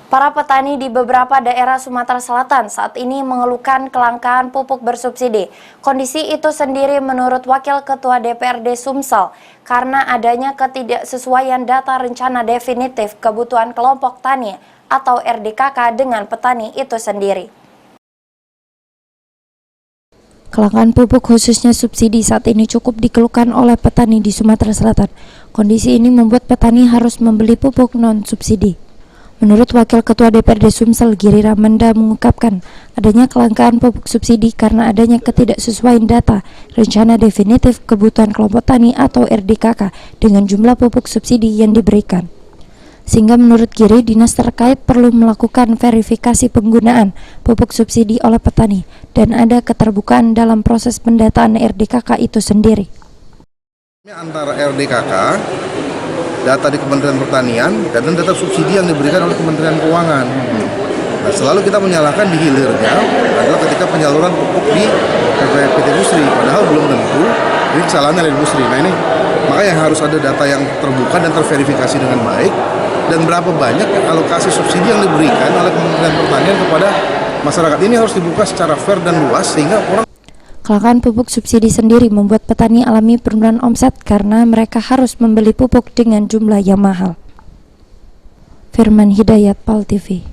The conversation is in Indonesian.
Para petani di beberapa daerah Sumatera Selatan saat ini mengeluhkan kelangkaan pupuk bersubsidi. Kondisi itu sendiri menurut Wakil Ketua DPRD Sumsel karena adanya ketidaksesuaian data rencana definitif kebutuhan kelompok tani atau RDKK dengan petani itu sendiri. Kelangkaan pupuk khususnya subsidi saat ini cukup dikeluhkan oleh petani di Sumatera Selatan. Kondisi ini membuat petani harus membeli pupuk non-subsidi. Menurut Wakil Ketua DPRD Sumsel, Giri Ramanda mengungkapkan adanya kelangkaan pupuk subsidi karena adanya ketidaksesuaian data rencana definitif kebutuhan kelompok tani atau RDKK dengan jumlah pupuk subsidi yang diberikan. Sehingga menurut Giri, dinas terkait perlu melakukan verifikasi penggunaan pupuk subsidi oleh petani dan ada keterbukaan dalam proses pendataan RDKK itu sendiri. Antara RDKK, data di Kementerian Pertanian, dan data subsidi yang diberikan oleh Kementerian Keuangan. Nah, selalu kita menyalahkan di hilirnya adalah ketika penyaluran pupuk di PT Busri, padahal belum tentu ini kesalahannya dari Busri. Nah ini makanya harus ada data yang terbuka dan terverifikasi dengan baik, dan berapa banyak alokasi subsidi yang diberikan oleh Kementerian Pertanian kepada masyarakat. Ini harus dibuka secara fair dan luas sehingga orang. Kelangkaan pupuk subsidi sendiri membuat petani alami penurunan omset karena mereka harus membeli pupuk dengan jumlah yang mahal. Firman Hidayat, PAL TV.